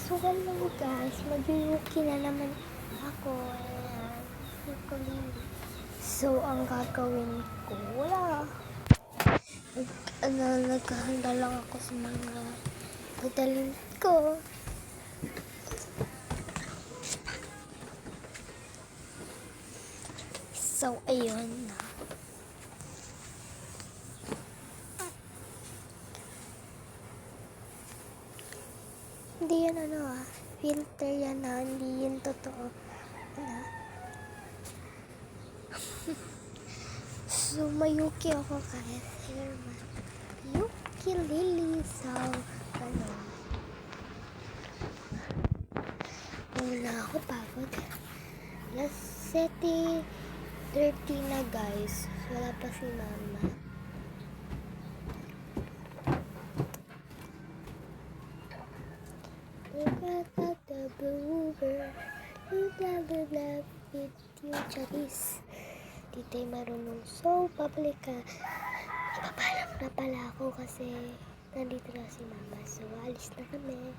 So, hello guys, mag-yuki na naman ako. Ayan, ukulele. So, ang gagawin ko, wala. Naghahanda lang ako sa mga dadalhin ko. So, ayun na. Hindi yan filter yan hindi yun totoo. So, mayuki ako kahit ukulele. So, wala ako pagod. Alas 7:30 na guys. Wala pa si mama. Look at the bluebird. Blah blah blah with you Charis. Di tayo marunong. So, public ka. Napapalam na pala ako kasi nandito na si mama. So, alis na kami.